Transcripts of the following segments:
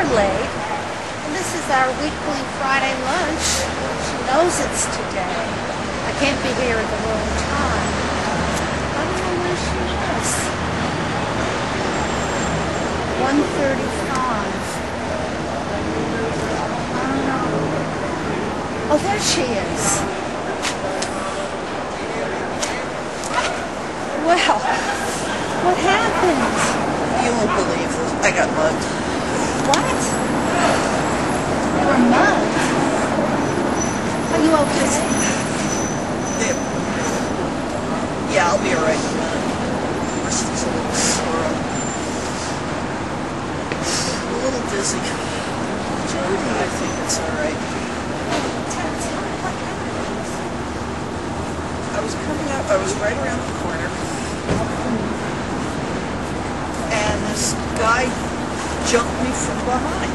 we're late. And this is our weekly Friday lunch. She knows it's today. I can't be here at the wrong time. I don't know where she is. 1:35. I don't know. Oh, there she is. Well, what happened? You won't believe this. I got mugged. What? You were mugged? Are you okay? Yeah, I'll be alright in a minute. My wrist is a little sore. I'm a little dizzy. Judith, I think it's alright. Tell me what happened. I was coming up, I was right around the corner. And this guy jumped me from behind.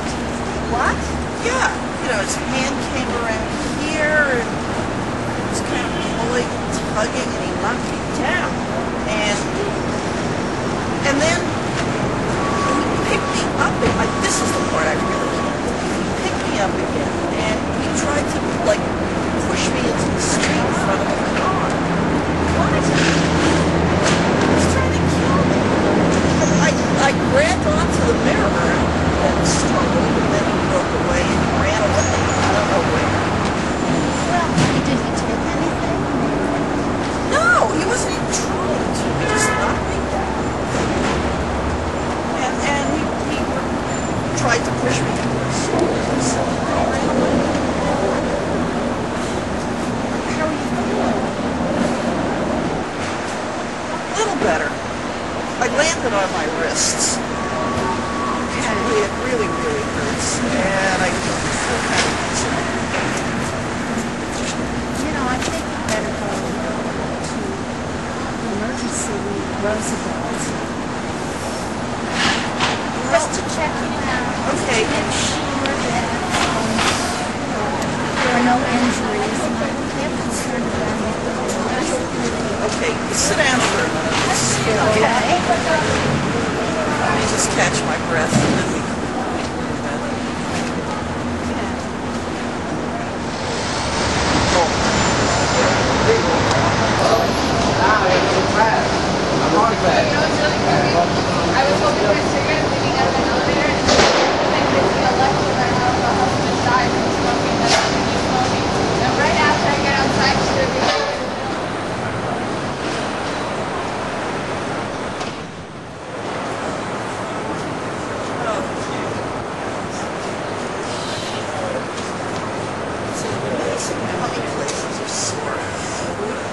What? Yeah, you know, his hand came around here and he was kind of pulling, tugging, and he knocked me down. And then he picked me up, and this is the part I really can't believe. He picked me up again, and he tried to, like, push me into the street in front of a car. What? He was trying to kill me. I grabbed onto the mirror and struggled, and then he broke away and he ran away. I don't know where. Well, did he take anything? No, he wasn't even trying to. He just knocked me down. And he tried to push me into the street, so I ran away. How are you feeling? A little better. I landed on my wrists. It really, really hurts. And I feel kind of dizzy. You know, I think you better go to emergency Roosevelt. Just to check you out. Okay. Make sure that there are no injuries. I'm concerned about you. Okay, sit down for a minute. Okay. Let me just catch my breath and then we can I was hoping for a cigarette leaving out of an elevator and I feel lucky that my husband died from smoking that I keep smoking. And right after I get outside to the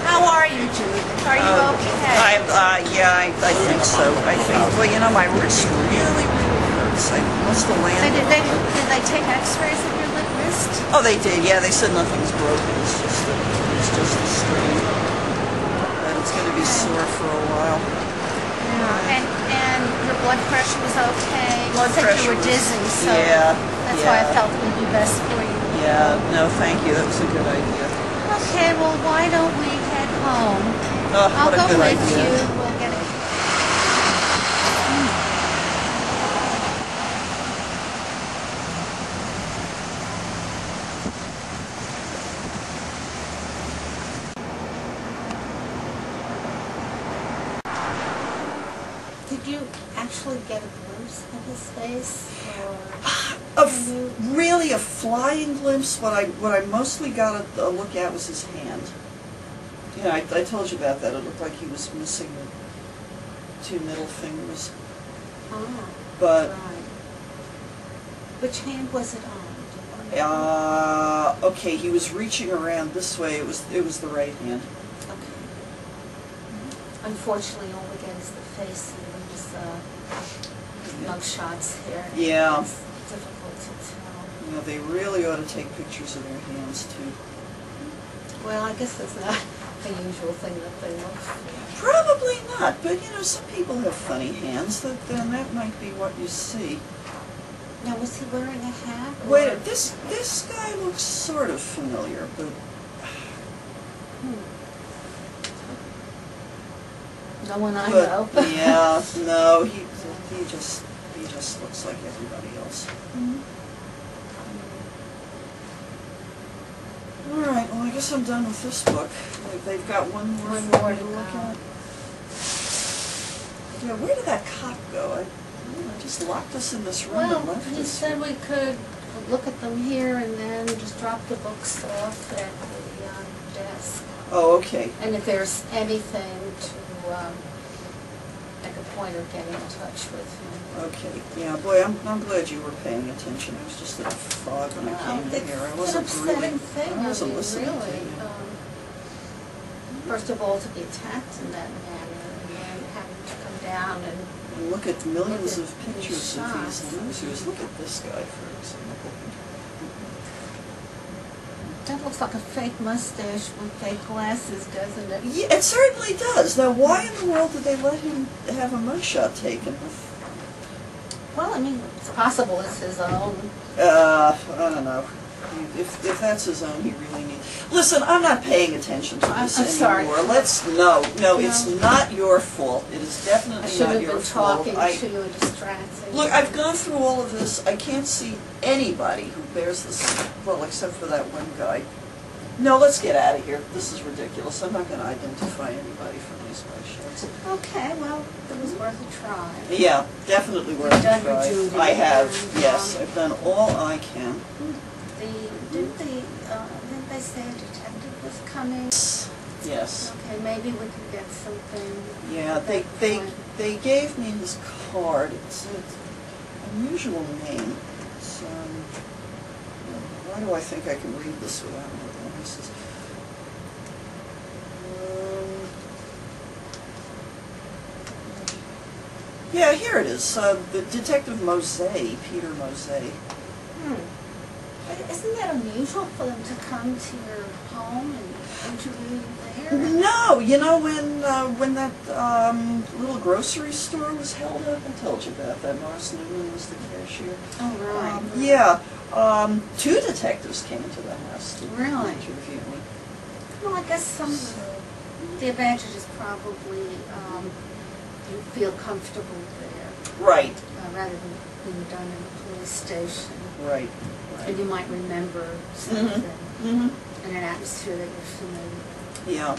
How are you, Judith? Are you okay? I think so. I think, well, you know, my wrist really, really hurts. I must have So landed. did they take x-rays of your wrist? Oh, they did. Yeah, they said nothing's broken. It's just a strain. But it's going to be sore for a while. Yeah. And your blood pressure was okay? Blood you said pressure you were dizzy, so that's why I felt it would be best for you. Yeah, no, thank you. That was a good idea. Okay, well, why don't we head home? Oh, I'll what a go good with idea. you. We'll get it. Did you actually get a glimpse of his face? Really a flying glimpse. What I mostly got a look at was his hand. Yeah, I told you about that. It looked like he was missing the 2 middle fingers. Ah, But right. Which hand was it on? okay, he was reaching around this way. It was the right hand. Okay. Unfortunately, all we get is the face and these mug shots here. Yeah. It's difficult to tell. You know, they really ought to take pictures of their hands too. Well, I guess that's not a usual thing that they look for. Probably not, but you know, some people have funny hands. Then that might be what you see. Now, was he wearing a hat? Wait, this guy looks sort of familiar, but No one I know. yeah, no, he just just looks like everybody else. All right, well, I guess I'm done with this book. They've got one more One for more me to to look go. at. Yeah, where did that cop go? I just locked us in this room Well, and left he us. said we could look at them here and then just drop the books off at the desk. Oh, okay. And if there's anything to make a point of getting in touch with him. Okay, yeah, boy, I'm glad you were paying attention. I was just in a fog when I came in here. I wasn't It's an really, upsetting thing. I wasn't listening to really. you. First of all, to be attacked in that manner, and then having to come down and And look at millions Look of at pictures these of shots. these losers. Look at this guy, for example. that looks like a fake mustache with fake glasses, doesn't it? Yeah, it certainly does. Now, why in the world did they let him have a mugshot taken? Well, I mean, it's possible it's his own. I don't know. If that's his own, he really needs... Listen, I'm not paying attention to this I'm sorry. anymore. No, it's not your fault. It is I definitely should not have your been fault. talking to you and distracting. Look, I've gone through all of this. I can't see anybody who bears this, well, except for that one guy. No, let's get out of here. This is ridiculous. I'm not going to identify anybody from these mugshots. Okay, well, it was worth a try. Yeah, definitely worth a done try. your duty. I have, And, yes. I've done all I can. Didn't they say a detective was coming? Yes. Okay, maybe we could get something. Yeah, at that point. they gave me his card. It's an unusual name. It's, why do I think I can read this without my glasses? Yeah, here it is. The Detective Mosey, Peter Mosey. But isn't that unusual for them to come to your home and interview you there? No, you know when that little grocery store was held up, I told you about that. Morris Newman was the cashier. Oh, right. Yeah, two detectives came to the house to Really? interview me. Well, I guess some of the advantage is probably you feel comfortable there. Right, Rather than being done in a police station. right. And you might remember something in an atmosphere that you're familiar with. Yeah,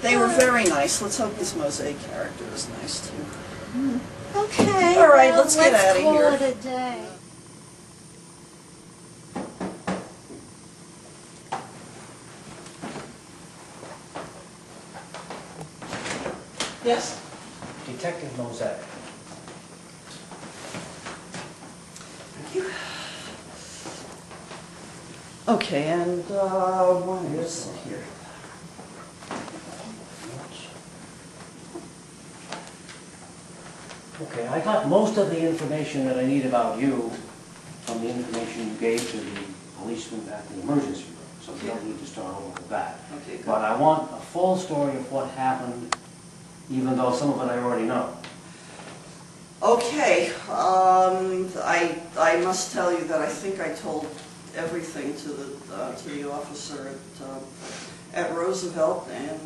they were very nice. Let's hope this Mosey character is nice too. Okay. All right, well, let's get outta here. Let's call it a day. Yes. Detective Mosey. Thank you. Okay, and one is here. Okay, I got most of the information that I need about you from the information you gave to the policeman at the emergency room, so you don't need to start over with that. Okay, good. But I want a full story of what happened, even though some of it I already know. Okay, I must tell you that I think I told everything to the officer at Roosevelt, and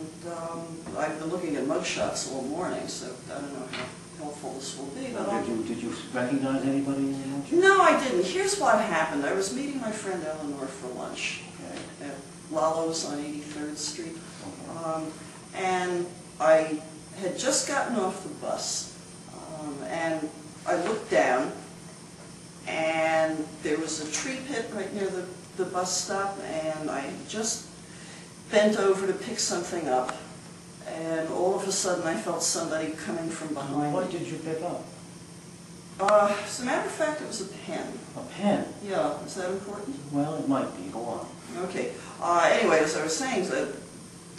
I've been looking at mugshots all morning, so I don't know how helpful this will be. But Did you recognize anybody in the emergency? No, I didn't. Here's what happened. I was meeting my friend Eleanor for lunch Okay. at Lalo's on 83rd Street, Okay. and I had just gotten off the bus. And I looked down, and there was a tree pit right near the bus stop, and I just bent over to pick something up, and all of a sudden I felt somebody coming from behind What me. did you pick up? As a matter of fact, it was a pen. A pen? Yeah, is that important? Well, it might be. Go on. Okay. Anyway, as I was saying,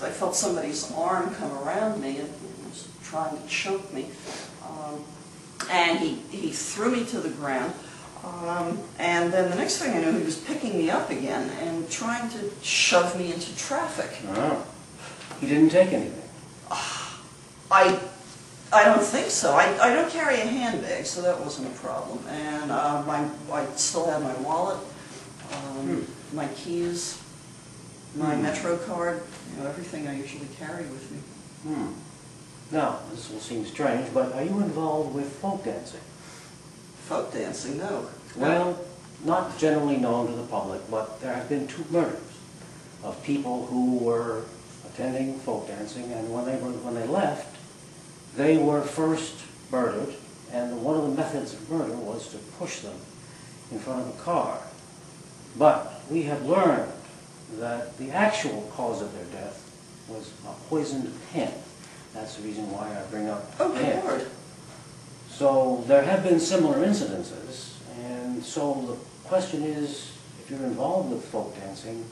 I felt somebody's arm come around me and was trying to choke me. And he threw me to the ground, and then the next thing I knew, he was picking me up again and trying to shove me into traffic. Oh. He didn't take anything? I don't think so. I don't carry a handbag, so that wasn't a problem. And I still had my wallet, my keys, my Metro card, everything I usually carry with me. Now, this will seem strange, but are you involved with folk dancing? folk dancing, no. Well, not generally known to the public, but there have been 2 murders of people who were attending folk dancing, and when they left, they were first murdered, and one of the methods of murder was to push them in front of a car. But we have learned that the actual cause of their death was a poisoned pen. That's the reason why I bring up Oh, pen. good Lord. So there have been similar incidences, and so the question is, if you're involved with folk dancing,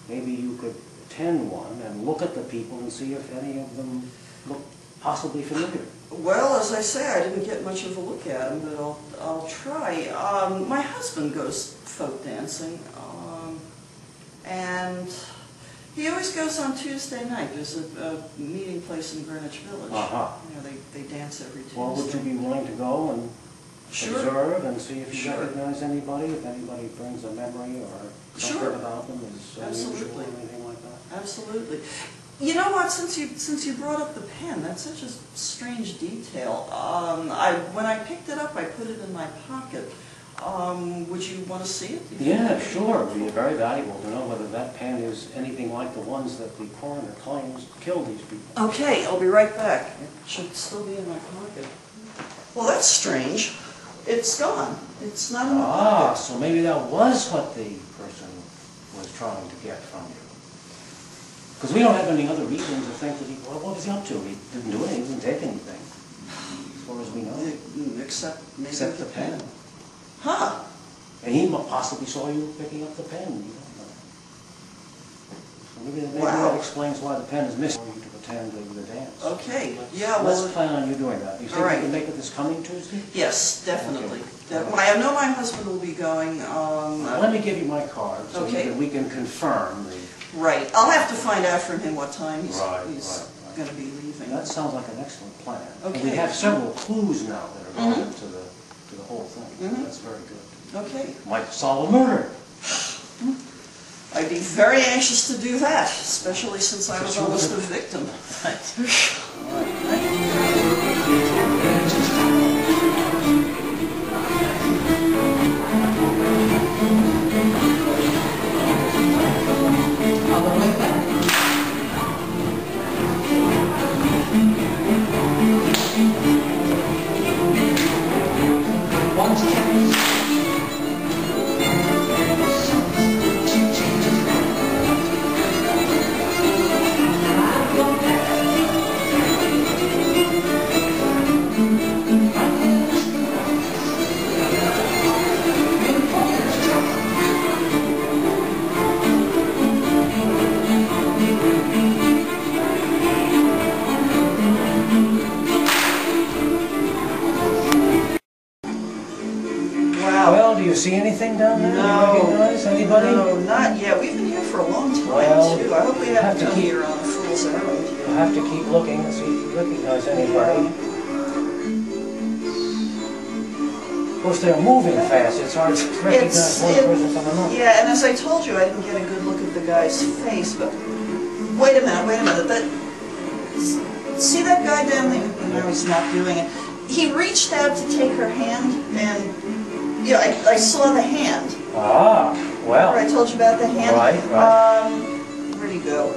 maybe you could attend one and look at the people and see if any of them look possibly familiar. Well, as I say, I didn't get much of a look at them, but I'll try. My husband goes folk dancing, and he always goes on Tuesday night. There's a meeting place in Greenwich Village. Uh-huh. You know, they dance every Tuesday. Well, would you be willing to go and Sure. observe and see if you Sure. recognize anybody, if anybody brings a memory or something Sure. about them is unusual Absolutely. or anything like that? Absolutely. You know what? Since you brought up the pen, that's such a strange detail. When I picked it up, I put it in my pocket. Would you want to see it? Yeah, sure. It would be very valuable to know whether that pen is anything like the ones that the coroner claims killed these people. Okay, I'll be right back. It should still be in my pocket. Well, that's strange. It's gone. It's not in my pocket. So maybe that was what the person was trying to get from you. Because we don't have any other reason to think that well, what was he up to? He didn't do anything, he didn't take anything, as far as we know. Except maybe Except the pen. Huh. And he possibly saw you picking up the pen. You don't know. So maybe Wow. that explains why the pen is missing for you to attend the dance. Okay. Yeah, well... Let's plan on you doing that. You think All right. you can make it this coming Tuesday? Yes, definitely. Okay. I know my husband will be going. Let me give you my card so Okay. we can confirm the... Right. I'll have to find out from him what time he's Right. going to be leaving. That sounds like an excellent plan. And Okay. we have several clues now that are relevant to the whole thing. Mhm. That's very good. Okay. Might solve a murder. I'd be very anxious to do that, especially since I was almost a victim. Well, do you see anything down there? No. You recognize anybody? No, not yet. We've been here for a long time, Well, too. I hope we haven't have to come keep- here on a fool's errand. You'll have to keep looking and see if you recognize anybody. Of course, they're moving fast. It's hard to recognize one person from another. Yeah, and as I told you, I didn't get a good look at the guy's face, but wait a minute. See that guy down there? No, he's not doing it. He reached out to take her hand, and I saw the hand. Ah, well. Remember I told you about the hand? Right. Where'd he go?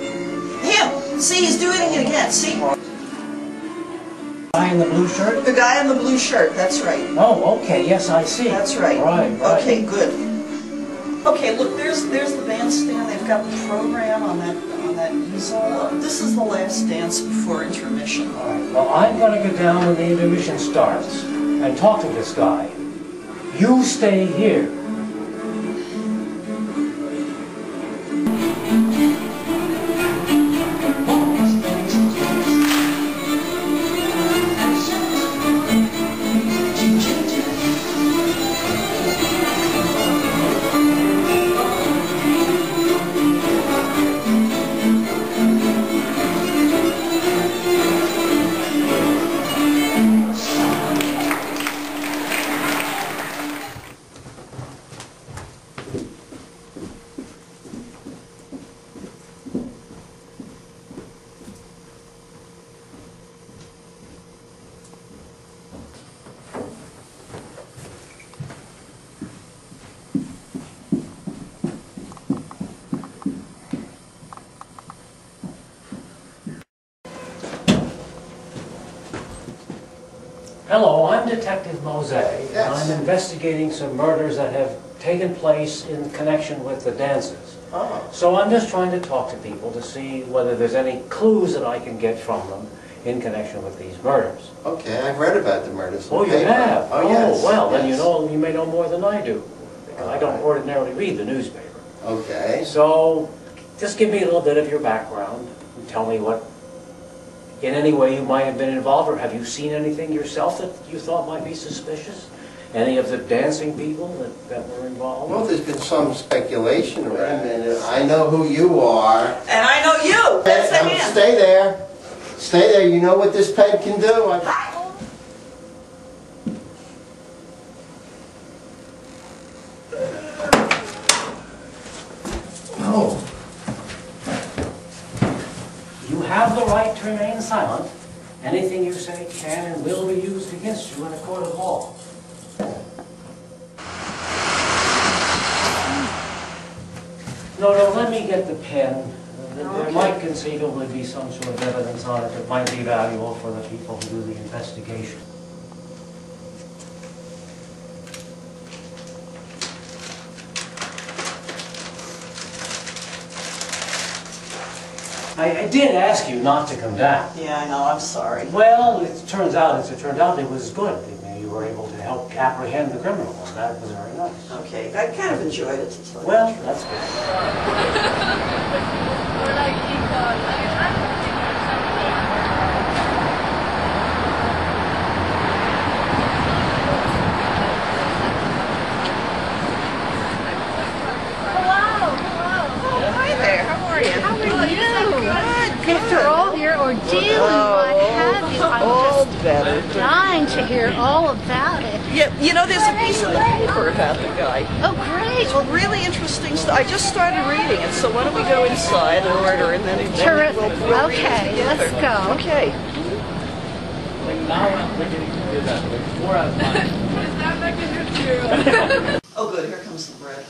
Him! See, he's doing it again. See? Guy in the blue shirt? The guy in the blue shirt, that's right. Oh, okay. Yes, I see. That's right. Right. Okay, good. Okay, look, there's the bandstand. They've got the program on that easel. This is the last dance before intermission. All right. Well, I'm going to go down when the intermission starts and talk to this guy. You stay here. Hello, I'm Detective Mose, and Yes. I'm investigating some murders that have taken place in connection with the dances. Oh. So I'm just trying to talk to people to see whether there's any clues that I can get from them in connection with these murders. Okay, I've read about the murders. Oh, you have? Oh, yes. Well, then yes. you may know more than I do, because I don't ordinarily read the newspaper. Okay. So just give me a little bit of your background and tell me what, in any way you might have been involved, or have you seen anything yourself that you thought might be suspicious? Any of the dancing people that were involved? Well, there's been some speculation. Wait a minute. I know who you are. And I know you. That's the hand. Stay there. Stay there. You know what this pen can do. No. You have the right to remain silent. Anything you say can and will be used against you in a court of law. No, let me get the pen. There might conceivably be some sort of evidence on it that might be valuable for the people who do the investigation. I did ask you not to come down. Yeah, I know. I'm sorry. Well, it turned out it was good. You were able to help apprehend the criminal, and that was very nice. Okay, I kind of enjoyed it. To tell you Well, the truth. that's good. We're like equal. Hi there. How are you? How are you? After all your ordeal and what have you, All I'm better. just dying to hear all about it. Yeah, you know, there's a piece in the paper about the guy. Oh, great. Well, really interesting stuff. I just started reading it, so why don't we go inside and order, and then Terrific. we'll read it Okay, together. let's go. Okay. Oh, good. Here comes the bread.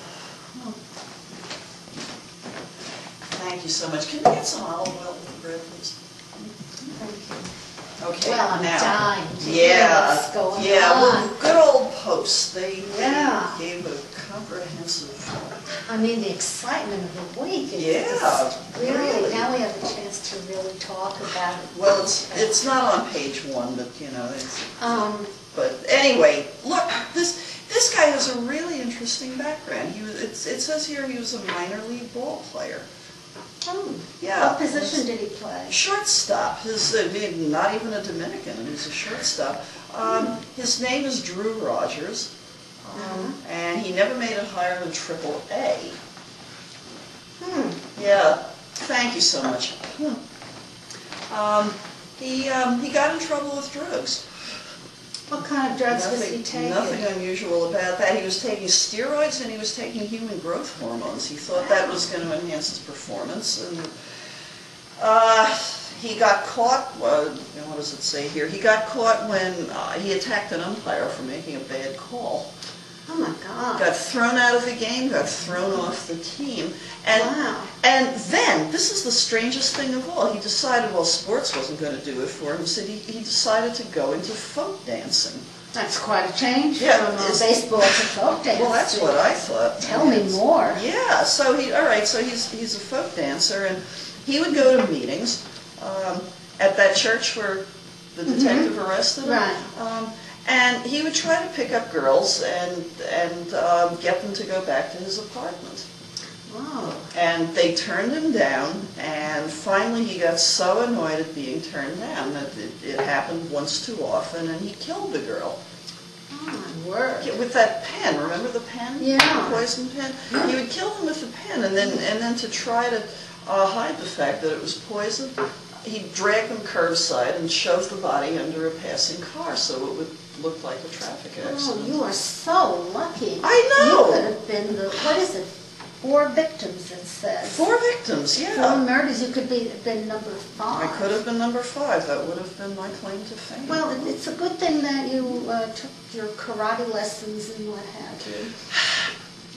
Thank you so much. Can you get some olive oil with the bread, please? Okay. Well, I'm now. dying to hear what's going Well, on. good old Post. They Yeah. gave a comprehensive. I mean, the excitement of the week is Yeah, just really. Now we have a chance to really talk about it. Well, it's not on page one, but you know. But anyway, look, this guy has a really interesting background. It says here he was a minor league ball player. Yeah. What position did he play? Shortstop. Not even a Dominican. He's a shortstop. His name is Drew Rogers, and he never made it higher than AAA. Yeah. Thank you so much. He got in trouble with drugs. What kind of drugs was he taking? Nothing unusual about that. He was taking steroids and he was taking human growth hormones. He thought that was going to enhance his performance. And he got caught, what does it say here? He got caught when he attacked an umpire for making a bad call. Oh my God. Got thrown out of the game, got thrown off the team. And, Wow. and then, this is the strangest thing of all, he decided, well, sports wasn't going to do it for him, so he decided to go into folk dancing. That's quite a change Yeah, from it's- baseball to folk dancing. Well, that's what I thought. Tell me more. Yeah, so he's a folk dancer, and he would go to meetings at that church where the detective arrested him. Right. And he would try to pick up girls and get them to go back to his apartment. Wow. And they turned him down, and finally he got so annoyed at being turned down that it happened once too often, and he killed the girl. Oh my word. With that pen, remember the pen? Yeah. The poison pen? He would kill them with the pen, and then to try to hide the fact that it was poison, he'd drag them curbside and shove the body under a passing car so it would look like a traffic accident. Oh, you are so lucky. I know. You could have been what is it? 4 victims, it says. 4 victims, yeah. 4 murders. You could have been number 5. I could have been number 5. That would have been my claim to fame. Well, it's a good thing that you took your karate lessons and what have you.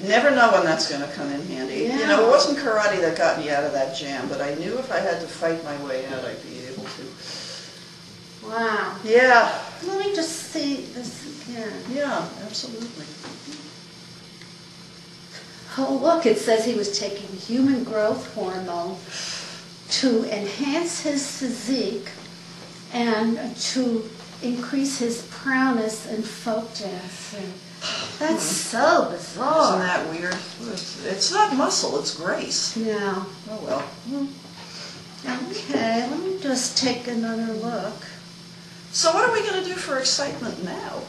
Never know when that's going to come in handy. Yeah. You know, it wasn't karate that got me out of that jam, but I knew if I had to fight my way out, I'd be able to. Wow. Yeah. Let me just see this again. Yeah, absolutely. Oh, look, it says he was taking human growth hormone to enhance his physique and to increase his prowess in folk dancing. That's so bizarre. Isn't that weird? It's not muscle, it's grace. Yeah. Oh well. Okay, let me just take another look. So what are we going to do for excitement now?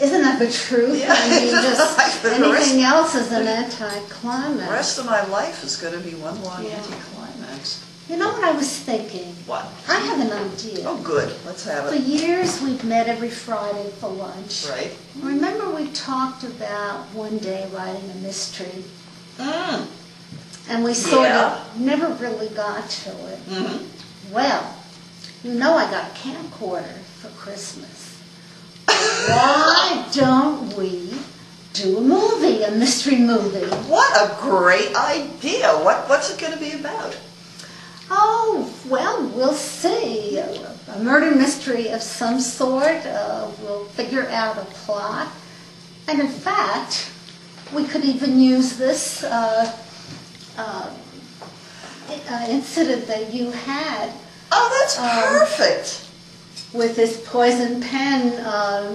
Isn't that the truth? Yeah. I mean, just Like the anything else is an The anticlimax. rest of my life is going to be one long Yeah. anticlimax. You know what I was thinking? What? I have an idea. Oh, good. Let's have For it. years, we've met every Friday for lunch. Right. Remember we talked about one day writing a mystery, Mm. and we sort Yeah. of never really got to it. Mm-hmm. Well, you know I got a camcorder for Christmas. Why don't we do a movie, a mystery movie? What a great idea. What's it going to be about? Oh, well, we'll see. A murder mystery of some sort. We'll figure out a plot. And in fact, we could even use this incident that you had Oh, that's perfect. with this poison pen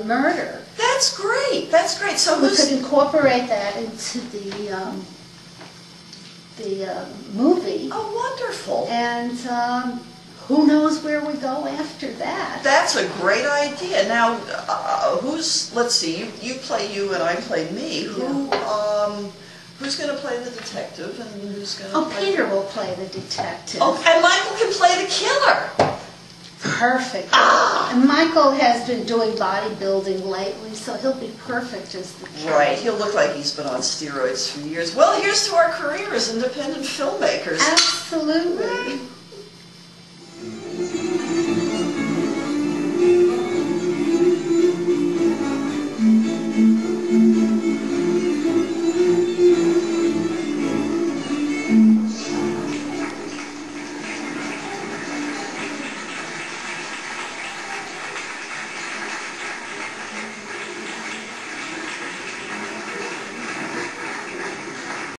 murder. That's great. That's great. So We who's... could incorporate that into the movie. Oh, wonderful. And who knows where we go after that. That's a great idea. Now, let's see, you play you and I play me. Who's going to play the detective and who's going to play... Peter will play the detective. Oh, and Michael can play the killer. Perfect. And Michael has been doing bodybuilding lately, so he'll be perfect as the killer. Right, he'll look like he's been on steroids for years. Well, here's to our career as independent filmmakers. Absolutely.